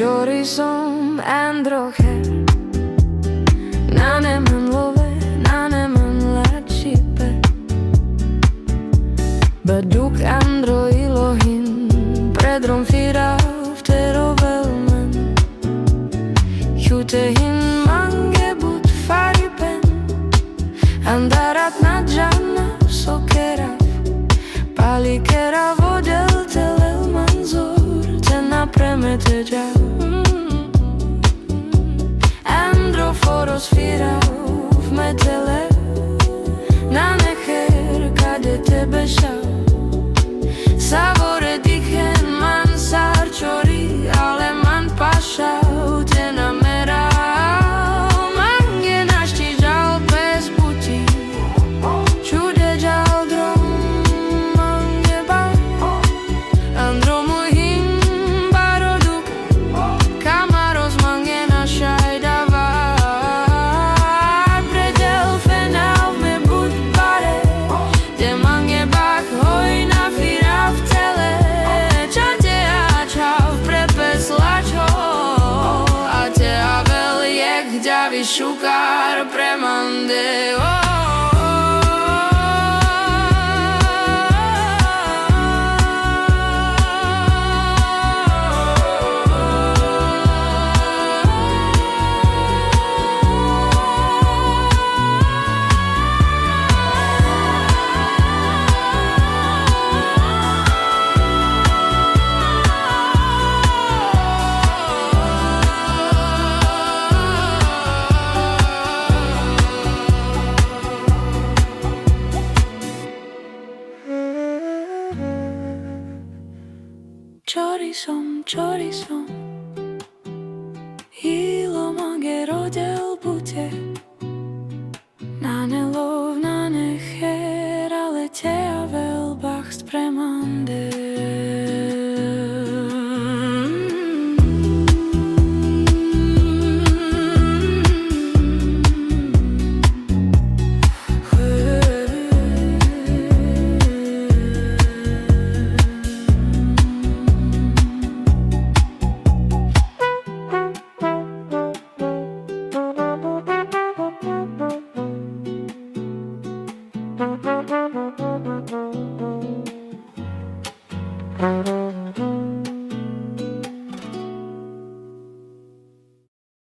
Včori som androche na neman love, na neman lačipe Baduk andro ilohin predrom firav terovelmen Jutehin mange but faripen Andarat nadjana sokerav Palikera vodel telel manzor Tena premete jav Androforos firav metele Na neher kade tebe šav Savore dichen man sar čori Ale man pašav te namerav Mange našti žal bez puti Čude žal drom mange bar Andro muhim baroduk Kamaros mange našaj davar Predel fenav me bud bare Te mange bak hoj na firav tele Čate a čav prepes lačo A te avel jek ďavi šukar premande Čori som Ilo mange rodel bute Na nelov, na necher Ale te a velbachst premande Thank you.